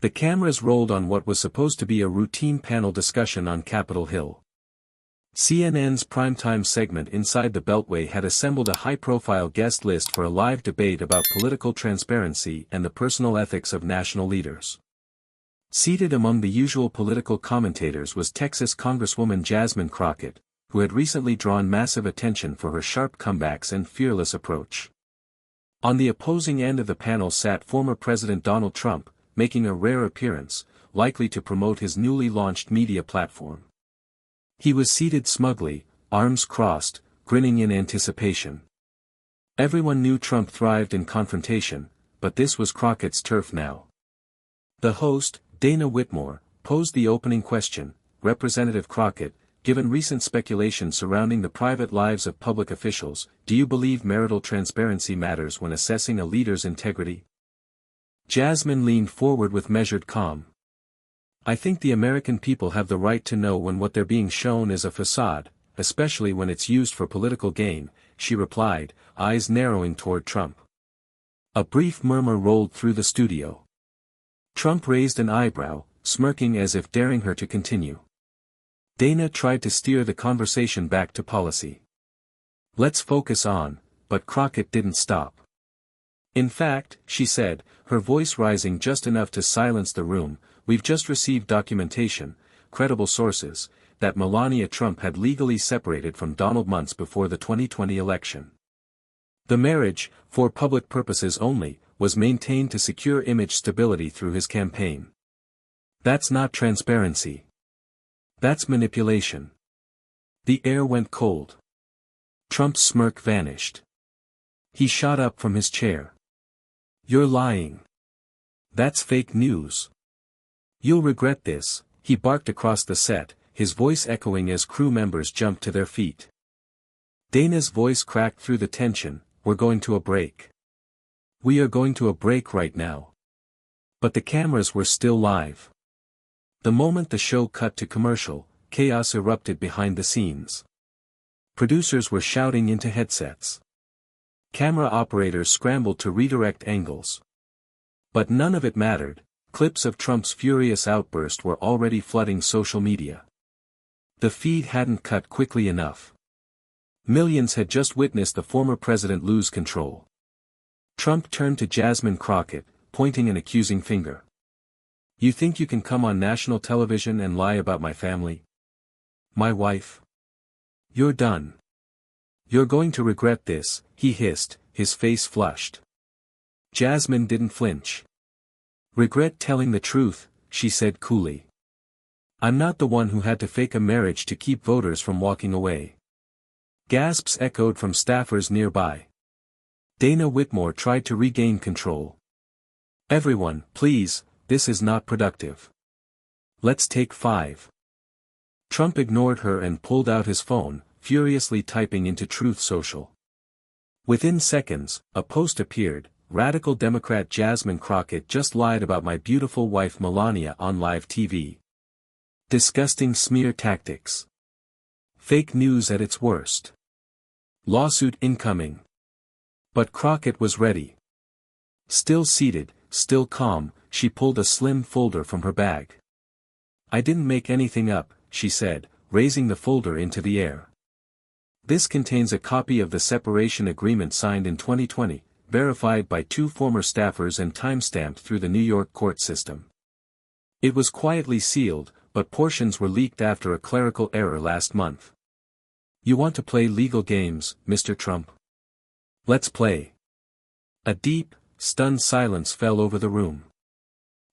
The cameras rolled on what was supposed to be a routine panel discussion on Capitol Hill. CNN's primetime segment Inside the Beltway had assembled a high-profile guest list for a live debate about political transparency and the personal ethics of national leaders. Seated among the usual political commentators was Texas Congresswoman Jasmine Crockett, who had recently drawn massive attention for her sharp comebacks and fearless approach. On the opposing end of the panel sat former President Donald Trump, making a rare appearance, likely to promote his newly launched media platform. He was seated smugly, arms crossed, grinning in anticipation. Everyone knew Trump thrived in confrontation, but this was Crockett's turf now. The host, Dana Whitmore, posed the opening question. Representative Crockett, given recent speculation surrounding the private lives of public officials, do you believe marital transparency matters when assessing a leader's integrity? Jasmine leaned forward with measured calm. I think the American people have the right to know when what they're being shown is a facade, especially when it's used for political gain, she replied, eyes narrowing toward Trump. A brief murmur rolled through the studio. Trump raised an eyebrow, smirking as if daring her to continue. Dana tried to steer the conversation back to policy. Let's focus on, but Crockett didn't stop. In fact, she said, her voice rising just enough to silence the room, we've just received documentation, credible sources, that Melania Trump had legally separated from Donald months before the 2020 election. The marriage, for public purposes only, was maintained to secure image stability through his campaign. That's not transparency. That's manipulation. The air went cold. Trump's smirk vanished. He shot up from his chair. You're lying. That's fake news. You'll regret this, he barked across the set, his voice echoing as crew members jumped to their feet. Dana's voice cracked through the tension, we're going to a break. We are going to a break right now. But the cameras were still live. The moment the show cut to commercial, chaos erupted behind the scenes. Producers were shouting into headsets. Camera operators scrambled to redirect angles. But none of it mattered, clips of Trump's furious outburst were already flooding social media. The feed hadn't cut quickly enough. Millions had just witnessed the former president lose control. Trump turned to Jasmine Crockett, pointing an accusing finger. You think you can come on national television and lie about my family? My wife? You're done. You're going to regret this, he hissed, his face flushed. Jasmine didn't flinch. Regret telling the truth, she said coolly. I'm not the one who had to fake a marriage to keep voters from walking away. Gasps echoed from staffers nearby. Dana Whitmore tried to regain control. Everyone, please, this is not productive. Let's take 5. Trump ignored her and pulled out his phone, furiously typing into Truth Social. Within seconds, a post appeared, Radical Democrat Jasmine Crockett just lied about my beautiful wife Melania on live TV. Disgusting smear tactics. Fake news at its worst. Lawsuit incoming. But Crockett was ready. Still seated, still calm, she pulled a slim folder from her bag. I didn't make anything up, she said, raising the folder into the air. This contains a copy of the separation agreement signed in 2020, verified by 2 former staffers and time-stamped through the New York court system. It was quietly sealed, but portions were leaked after a clerical error last month. You want to play legal games, Mr. Trump? Let's play. A deep, stunned silence fell over the room.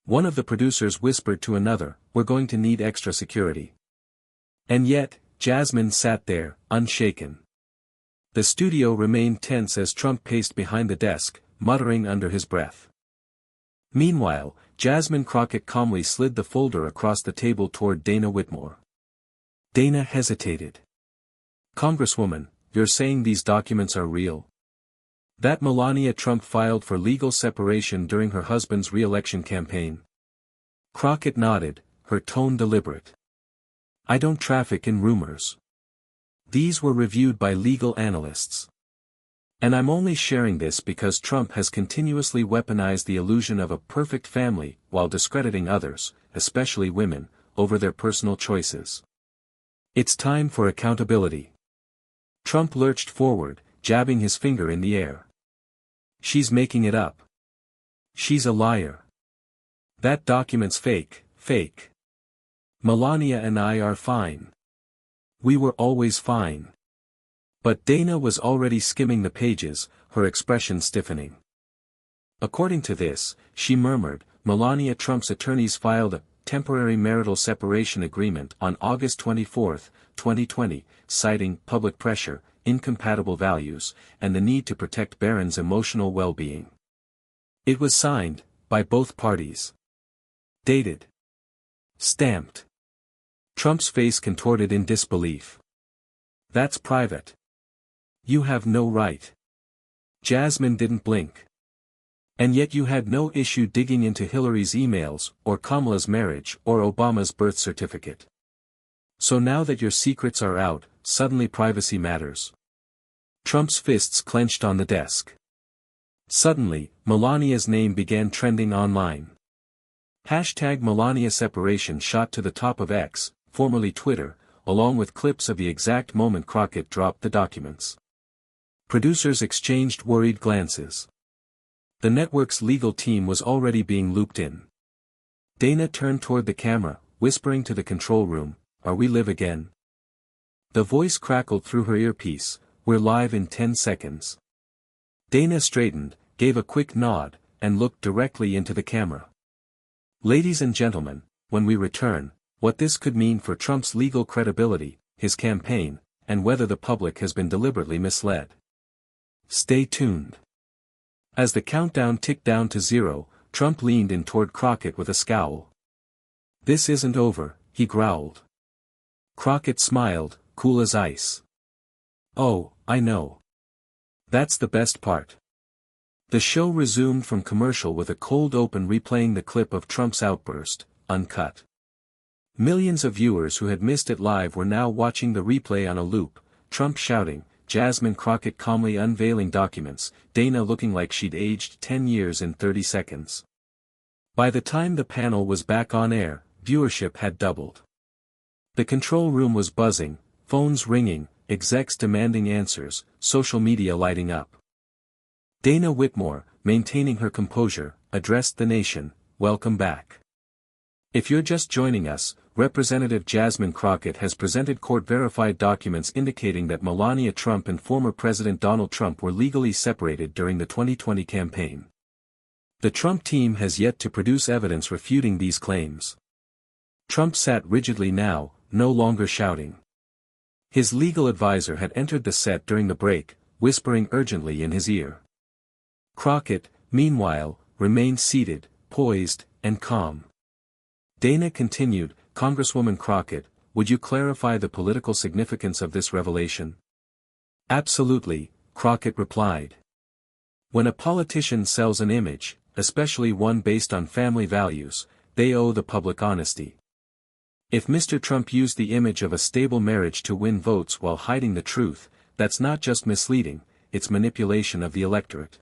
One of the producers whispered to another, we're going to need extra security. And yet, Jasmine sat there, unshaken. The studio remained tense as Trump paced behind the desk, muttering under his breath. Meanwhile, Jasmine Crockett calmly slid the folder across the table toward Dana Whitmore. Dana hesitated. Congresswoman, you're saying these documents are real? That Melania Trump filed for legal separation during her husband's re-election campaign? Crockett nodded, her tone deliberate. I don't traffic in rumors. These were reviewed by legal analysts. And I'm only sharing this because Trump has continuously weaponized the illusion of a perfect family while discrediting others, especially women, over their personal choices. It's time for accountability. Trump lurched forward, jabbing his finger in the air. She's making it up. She's a liar. That document's fake, fake. Melania and I are fine. We were always fine. But Dana was already skimming the pages, her expression stiffening. According to this, she murmured, Melania Trump's attorneys filed a temporary marital separation agreement on August 24, 2020, citing public pressure, incompatible values, and the need to protect Barron's emotional well-being. It was signed, by both parties. Dated. Stamped. Trump's face contorted in disbelief. That's private. You have no right. Jasmine didn't blink. And yet you had no issue digging into Hillary's emails, or Kamala's marriage, or Obama's birth certificate. So now that your secrets are out, suddenly privacy matters. Trump's fists clenched on the desk. Suddenly, Melania's name began trending online. Hashtag Melania separation shot to the top of X, formerly Twitter, along with clips of the exact moment Crockett dropped the documents. Producers exchanged worried glances. The network's legal team was already being looped in. Dana turned toward the camera, whispering to the control room, "Are we live again?" The voice crackled through her earpiece, "We're live in 10 seconds." Dana straightened, gave a quick nod, and looked directly into the camera. Ladies and gentlemen, when we return, what this could mean for Trump's legal credibility, his campaign, and whether the public has been deliberately misled. Stay tuned. As the countdown ticked down to 0, Trump leaned in toward Crockett with a scowl. "This isn't over," he growled. Crockett smiled, cool as ice. "Oh, I know. That's the best part." The show resumed from commercial with a cold open replaying the clip of Trump's outburst, uncut. Millions of viewers who had missed it live were now watching the replay on a loop, Trump shouting, Jasmine Crockett calmly unveiling documents, Dana looking like she'd aged 10 years in 30 seconds. By the time the panel was back on air, viewership had doubled. The control room was buzzing, phones ringing, execs demanding answers, social media lighting up. Dana Whitmore, maintaining her composure, addressed the nation, "Welcome back. If you're just joining us, Representative Jasmine Crockett has presented court-verified documents indicating that Melania Trump and former President Donald Trump were legally separated during the 2020 campaign. The Trump team has yet to produce evidence refuting these claims." Trump sat rigidly now, no longer shouting. His legal advisor had entered the set during the break, whispering urgently in his ear. Crockett, meanwhile, remained seated, poised, and calm. Dana continued, "Congresswoman Crockett, would you clarify the political significance of this revelation?" "Absolutely," Crockett replied. "When a politician sells an image, especially one based on family values, they owe the public honesty. If Mr. Trump used the image of a stable marriage to win votes while hiding the truth, that's not just misleading, it's manipulation of the electorate."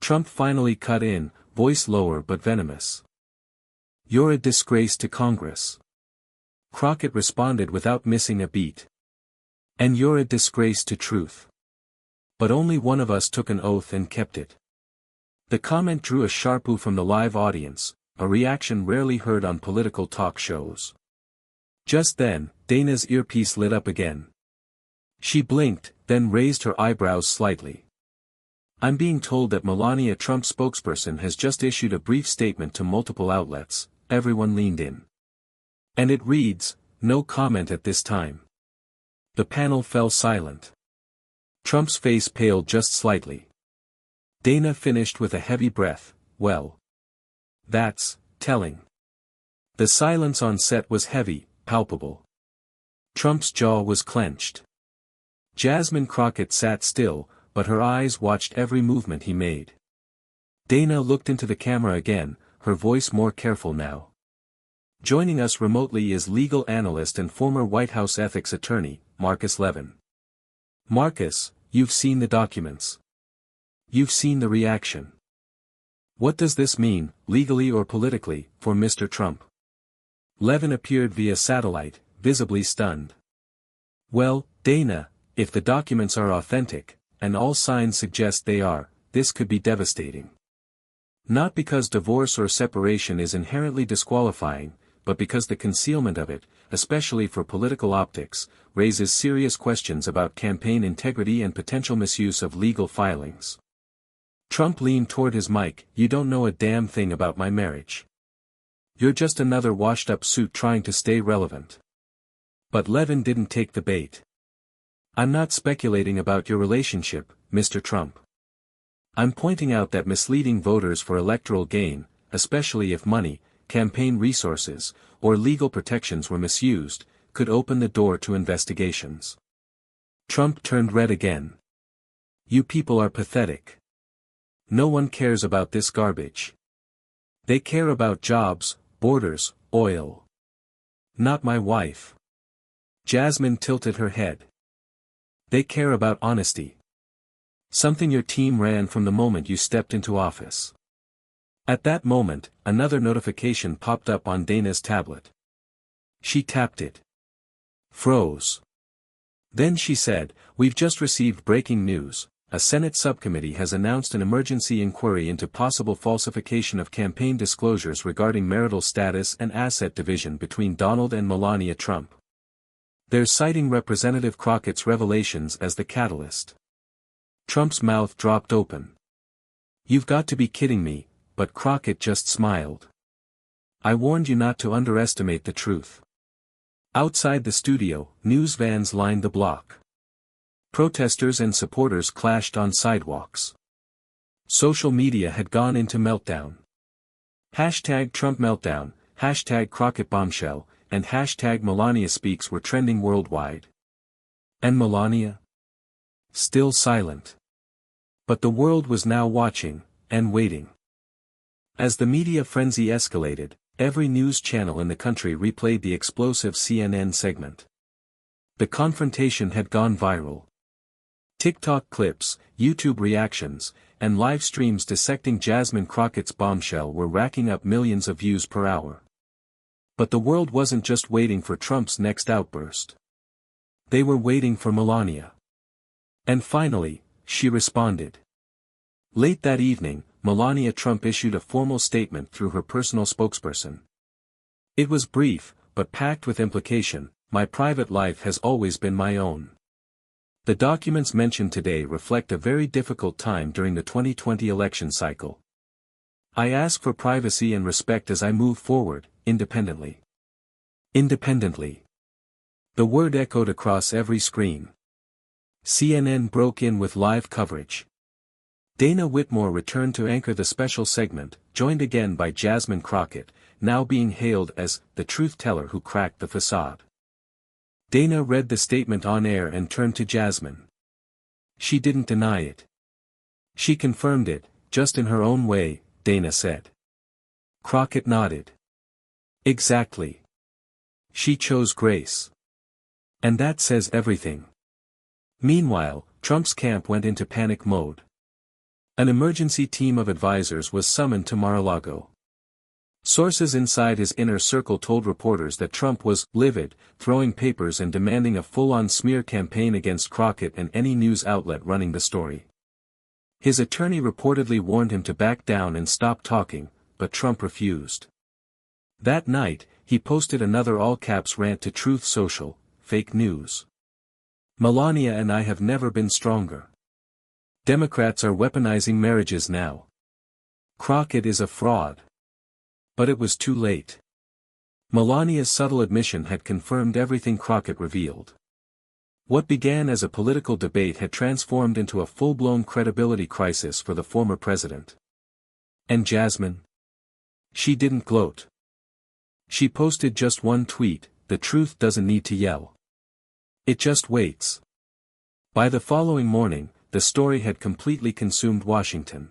Trump finally cut in, voice lower but venomous. "You're a disgrace to Congress." Crockett responded without missing a beat. "And you're a disgrace to truth. But only one of us took an oath and kept it." The comment drew a sharp ooh from the live audience, a reaction rarely heard on political talk shows. Just then, Dana's earpiece lit up again. She blinked, then raised her eyebrows slightly. "I'm being told that Melania Trump's spokesperson has just issued a brief statement to multiple outlets." Everyone leaned in. "And it reads, 'No comment at this time.'" The panel fell silent. Trump's face paled just slightly. Dana finished with a heavy breath, "Well. That's telling." The silence on set was heavy, palpable. Trump's jaw was clenched. Jasmine Crockett sat still, but her eyes watched every movement he made. Dana looked into the camera again, her voice more careful now. Joining us remotely is legal analyst and former White House ethics attorney, Marcus Levin. Marcus, you've seen the documents. You've seen the reaction. What does this mean, legally or politically, for Mr. Trump? Levin appeared via satellite, visibly stunned. Well, Dana, if the documents are authentic, and all signs suggest they are, this could be devastating. Not because divorce or separation is inherently disqualifying, but because the concealment of it, especially for political optics, raises serious questions about campaign integrity and potential misuse of legal filings. Trump leaned toward his mic. You don't know a damn thing about my marriage. You're just another washed-up suit trying to stay relevant. But Levin didn't take the bait. I'm not speculating about your relationship, Mr. Trump. I'm pointing out that misleading voters for electoral gain, especially if money, campaign resources, or legal protections were misused, could open the door to investigations. Trump turned red again. You people are pathetic. No one cares about this garbage. They care about jobs, borders, oil. Not my wife. Jasmine tilted her head. They care about honesty. Something your team ran from the moment you stepped into office. At that moment, another notification popped up on Dana's tablet. She tapped it. Froze. Then she said, "We've just received breaking news. A Senate subcommittee has announced an emergency inquiry into possible falsification of campaign disclosures regarding marital status and asset division between Donald and Melania Trump. They're citing Representative Crockett's revelations as the catalyst." Trump's mouth dropped open. You've got to be kidding me, but Crockett just smiled. I warned you not to underestimate the truth. Outside the studio, news vans lined the block. Protesters and supporters clashed on sidewalks. Social media had gone into meltdown. Hashtag Trump meltdown, hashtag Crockett bombshell, and hashtag Melania speaks were trending worldwide. And Melania? Still silent. But the world was now watching, and waiting. As the media frenzy escalated, every news channel in the country replayed the explosive CNN segment. The confrontation had gone viral. TikTok clips, YouTube reactions, and live streams dissecting Jasmine Crockett's bombshell were racking up millions of views per hour. But the world wasn't just waiting for Trump's next outburst. They were waiting for Melania. And finally, she responded. Late that evening, Melania Trump issued a formal statement through her personal spokesperson. It was brief, but packed with implication. My private life has always been my own. The documents mentioned today reflect a very difficult time during the 2020 election cycle. I ask for privacy and respect as I move forward, independently. Independently. The word echoed across every screen. CNN broke in with live coverage. Dana Whitmore returned to anchor the special segment, joined again by Jasmine Crockett, now being hailed as the truth teller who cracked the facade. Dana read the statement on air and turned to Jasmine. She didn't deny it. She confirmed it, just in her own way, Dana said. Crockett nodded. Exactly. She chose grace. And that says everything. Meanwhile, Trump's camp went into panic mode. An emergency team of advisors was summoned to Mar-a-Lago. Sources inside his inner circle told reporters that Trump was livid, throwing papers and demanding a full-on smear campaign against Crockett and any news outlet running the story. His attorney reportedly warned him to back down and stop talking, but Trump refused. That night, he posted another all-caps rant to Truth Social, fake news. Melania and I have never been stronger. Democrats are weaponizing marriages now. Crockett is a fraud. But it was too late. Melania's subtle admission had confirmed everything Crockett revealed. What began as a political debate had transformed into a full-blown credibility crisis for the former president. And Jasmine? She didn't gloat. She posted just one tweet: the truth doesn't need to yell. It just waits. By the following morning, the story had completely consumed Washington.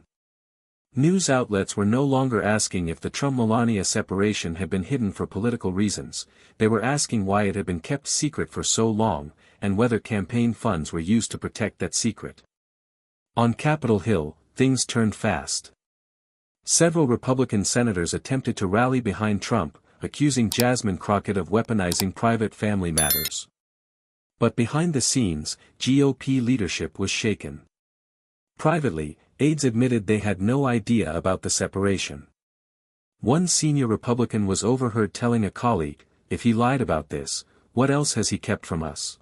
News outlets were no longer asking if the Trump-Melania separation had been hidden for political reasons, they were asking why it had been kept secret for so long, and whether campaign funds were used to protect that secret. On Capitol Hill, things turned fast. Several Republican senators attempted to rally behind Trump, accusing Jasmine Crockett of weaponizing private family matters. But behind the scenes, GOP leadership was shaken. Privately, aides admitted they had no idea about the separation. One senior Republican was overheard telling a colleague, "If he lied about this, what else has he kept from us?"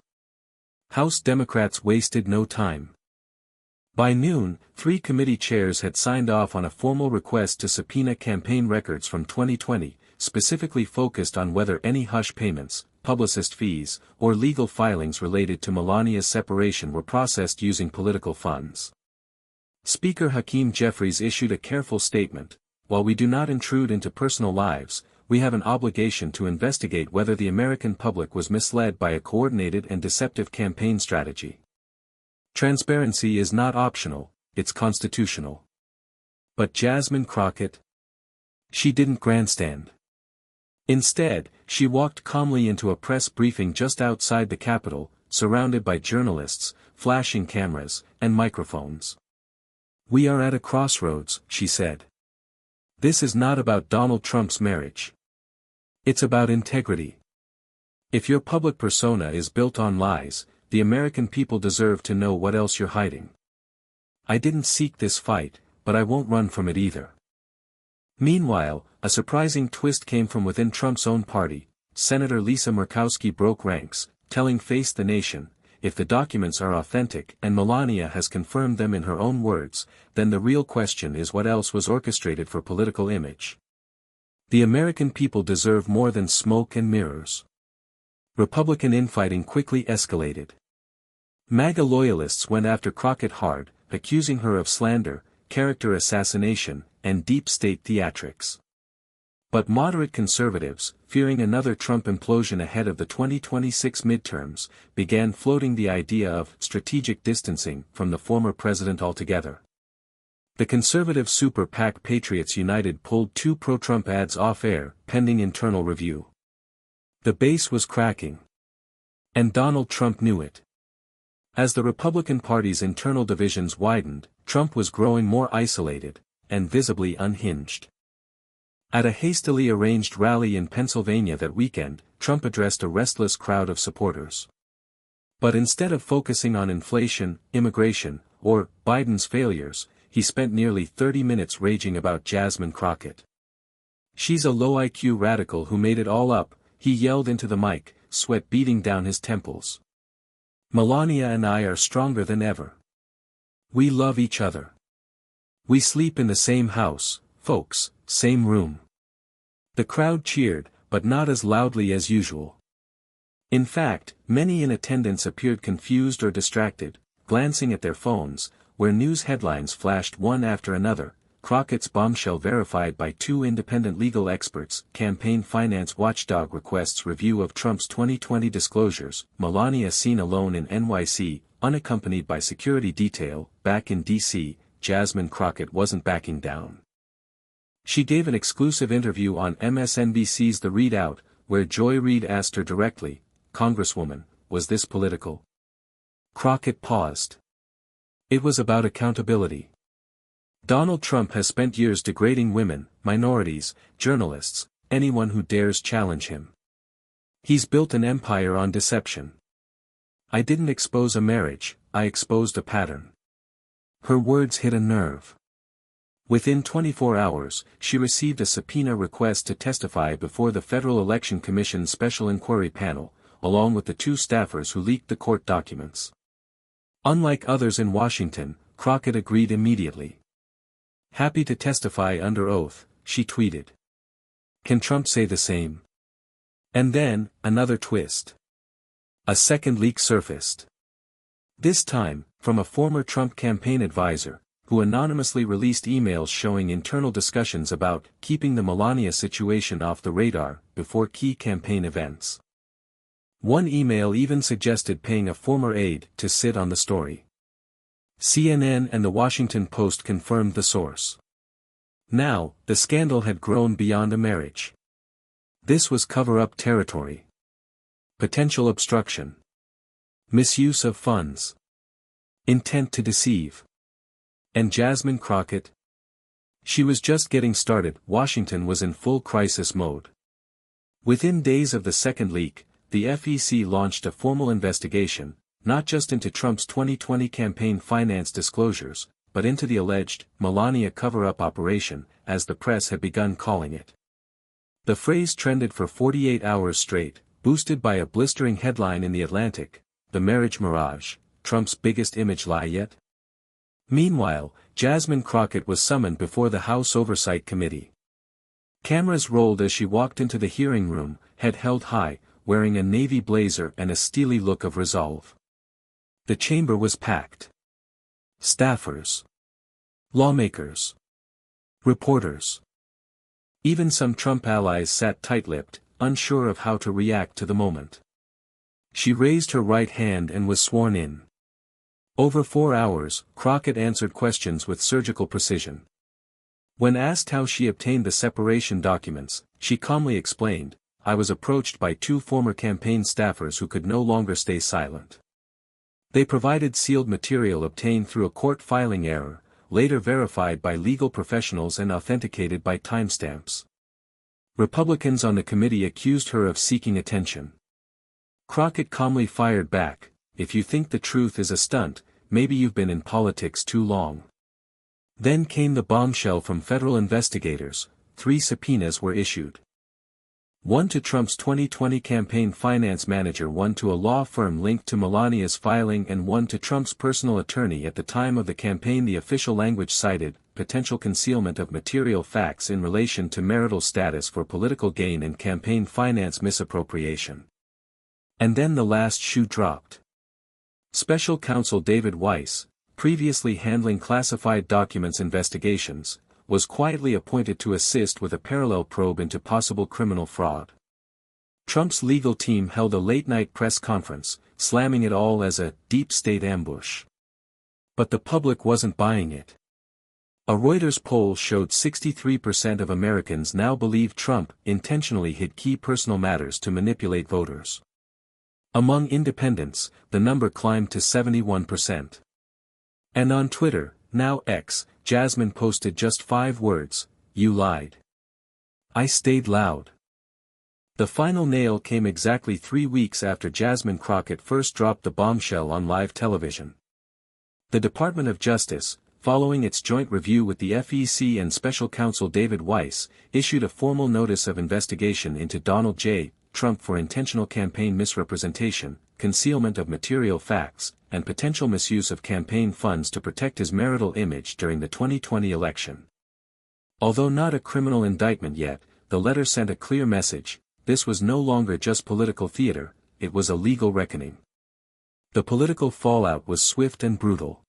House Democrats wasted no time. By noon, 3 committee chairs had signed off on a formal request to subpoena campaign records from 2020, specifically focused on whether any hush payments, publicist fees, or legal filings related to Melania's separation were processed using political funds. Speaker Hakeem Jeffries issued a careful statement: "While we do not intrude into personal lives, we have an obligation to investigate whether the American public was misled by a coordinated and deceptive campaign strategy. Transparency is not optional, it's constitutional." But Jasmine Crockett? She didn't grandstand. Instead, she walked calmly into a press briefing just outside the Capitol, surrounded by journalists, flashing cameras, and microphones. "We are at a crossroads," she said. "This is not about Donald Trump's marriage. It's about integrity. If your public persona is built on lies, the American people deserve to know what else you're hiding. I didn't seek this fight, but I won't run from it either." Meanwhile, a surprising twist came from within Trump's own party. Senator Lisa Murkowski broke ranks, telling Face the Nation, "If the documents are authentic and Melania has confirmed them in her own words, then the real question is what else was orchestrated for political image. The American people deserve more than smoke and mirrors." Republican infighting quickly escalated. MAGA loyalists went after Crockett hard, accusing her of slander, character assassination, and deep state theatrics. But moderate conservatives, fearing another Trump implosion ahead of the 2026 midterms, began floating the idea of strategic distancing from the former president altogether. The conservative super PAC Patriots United pulled 2 pro-Trump ads off-air, pending internal review. The base was cracking. And Donald Trump knew it. As the Republican Party's internal divisions widened, Trump was growing more isolated, and visibly unhinged. At a hastily arranged rally in Pennsylvania that weekend, Trump addressed a restless crowd of supporters. But instead of focusing on inflation, immigration, or Biden's failures, he spent nearly 30 minutes raging about Jasmine Crockett. "She's a low IQ radical who made it all up," he yelled into the mic, sweat beading down his temples. "Melania and I are stronger than ever. We love each other. We sleep in the same house, folks, same room." The crowd cheered, but not as loudly as usual. In fact, many in attendance appeared confused or distracted, glancing at their phones, where news headlines flashed one after another: Crockett's bombshell verified by 2 independent legal experts, campaign finance watchdog requests review of Trump's 2020 disclosures, Melania seen alone in NYC, unaccompanied by security detail, back in D.C., Jasmine Crockett wasn't backing down. She gave an exclusive interview on MSNBC's The Readout, where Joy Reid asked her directly, "Congresswoman, was this political?" Crockett paused. "It was about accountability. Donald Trump has spent years degrading women, minorities, journalists, anyone who dares challenge him. He's built an empire on deception. I didn't expose a marriage, I exposed a pattern." Her words hit a nerve. Within 24 hours, she received a subpoena request to testify before the Federal Election Commission's Special Inquiry Panel, along with the 2 staffers who leaked the court documents. Unlike others in Washington, Crockett agreed immediately. "Happy to testify under oath," she tweeted. Can Trump say the same? And then, another twist. A second leak surfaced. This time, from a former Trump campaign advisor, who anonymously released emails showing internal discussions about keeping the Melania situation off the radar before key campaign events. One email even suggested paying a former aide to sit on the story. CNN and The Washington Post confirmed the source. Now, the scandal had grown beyond a marriage. This was cover-up territory. Potential obstruction. Misuse of funds. Intent to deceive. And Jasmine Crockett? She was just getting started. Washington was in full crisis mode. Within days of the second leak, the FEC launched a formal investigation, not just into Trump's 2020 campaign finance disclosures, but into the alleged Melania cover-up operation, as the press had begun calling it. The phrase trended for 48 hours straight, boosted by a blistering headline in The Atlantic, "The Marriage Mirage, Trump's Biggest Image Lie Yet?" Meanwhile, Jasmine Crockett was summoned before the House Oversight Committee. Cameras rolled as she walked into the hearing room, head held high, wearing a navy blazer and a steely look of resolve. The chamber was packed. Staffers. Lawmakers. Reporters. Even some Trump allies sat tight-lipped, unsure of how to react to the moment. She raised her right hand and was sworn in. Over 4 hours, Crockett answered questions with surgical precision. When asked how she obtained the separation documents, she calmly explained, "I was approached by 2 former campaign staffers who could no longer stay silent. They provided sealed material obtained through a court filing error, later verified by legal professionals and authenticated by timestamps." Republicans on the committee accused her of seeking attention. Crockett calmly fired back, "If you think the truth is a stunt, maybe you've been in politics too long." Then came the bombshell from federal investigators. 3 subpoenas were issued. One to Trump's 2020 campaign finance manager, one to a law firm linked to Melania's filing, and one to Trump's personal attorney at the time of the campaign. The official language cited, potential concealment of material facts in relation to marital status for political gain and campaign finance misappropriation. And then the last shoe dropped. Special counsel David Weiss, previously handling classified documents investigations, was quietly appointed to assist with a parallel probe into possible criminal fraud. Trump's legal team held a late-night press conference, slamming it all as a deep state ambush. But the public wasn't buying it. A Reuters poll showed 63% of Americans now believe Trump intentionally hid key personal matters to manipulate voters. Among independents, the number climbed to 71%. And on Twitter, now X, Jasmine posted just 5 words, "You lied. I stayed loud." The final nail came exactly 3 weeks after Jasmine Crockett first dropped the bombshell on live television. The Department of Justice, following its joint review with the FEC and special counsel David Weiss, issued a formal notice of investigation into Donald J. Trump for intentional campaign misrepresentation, concealment of material facts, and potential misuse of campaign funds to protect his marital image during the 2020 election. Although not a criminal indictment yet, the letter sent a clear message: this was no longer just political theater, it was a legal reckoning. The political fallout was swift and brutal.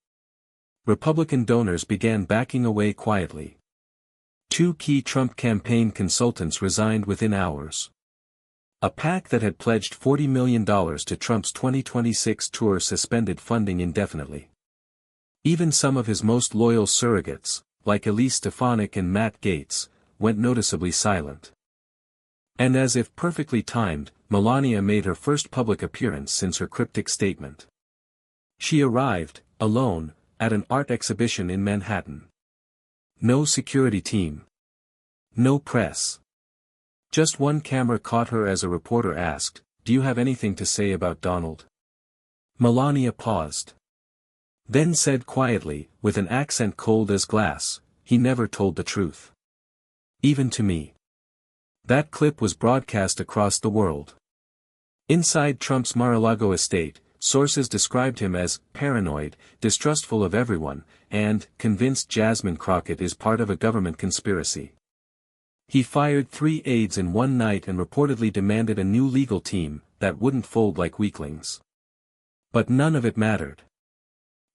Republican donors began backing away quietly. 2 key Trump campaign consultants resigned within hours. A PAC that had pledged $40 million to Trump's 2026 tour suspended funding indefinitely. Even some of his most loyal surrogates, like Elise Stefanik and Matt Gaetz, went noticeably silent. And as if perfectly timed, Melania made her first public appearance since her cryptic statement. She arrived, alone, at an art exhibition in Manhattan. No security team. No press. Just one camera caught her as a reporter asked, "Do you have anything to say about Donald?" Melania paused. Then said quietly, with an accent cold as glass, "He never told the truth. Even to me." That clip was broadcast across the world. Inside Trump's Mar-a-Lago estate, sources described him as paranoid, distrustful of everyone, and convinced Jasmine Crockett is part of a government conspiracy. He fired 3 aides in one night and reportedly demanded a new legal team that wouldn't fold like weaklings. But none of it mattered.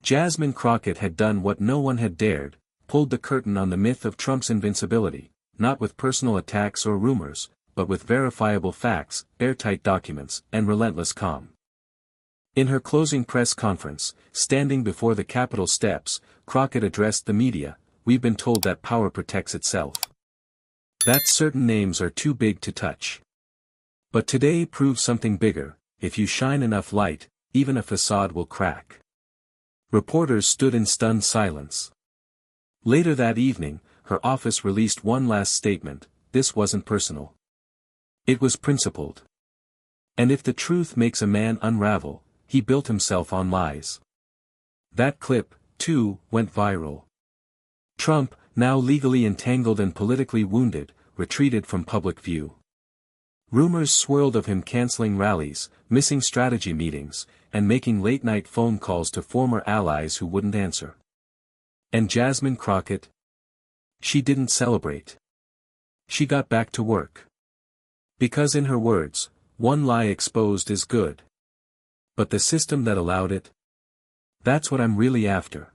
Jasmine Crockett had done what no one had dared, pulled the curtain on the myth of Trump's invincibility, not with personal attacks or rumors, but with verifiable facts, airtight documents, and relentless calm. In her closing press conference, standing before the Capitol steps, Crockett addressed the media, we've been told that power protects itself. That certain names are too big to touch. But today proves something bigger: if you shine enough light, even a facade will crack. Reporters stood in stunned silence. Later that evening, her office released one last statement: this wasn't personal. It was principled. And if the truth makes a man unravel, he built himself on lies. That clip, too, went viral. Trump, now legally entangled and politically wounded, retreated from public view. Rumors swirled of him canceling rallies, missing strategy meetings, and making late-night phone calls to former allies who wouldn't answer. And Jasmine Crockett? She didn't celebrate. She got back to work. Because in her words, one lie exposed is good. But the system that allowed it? That's what I'm really after.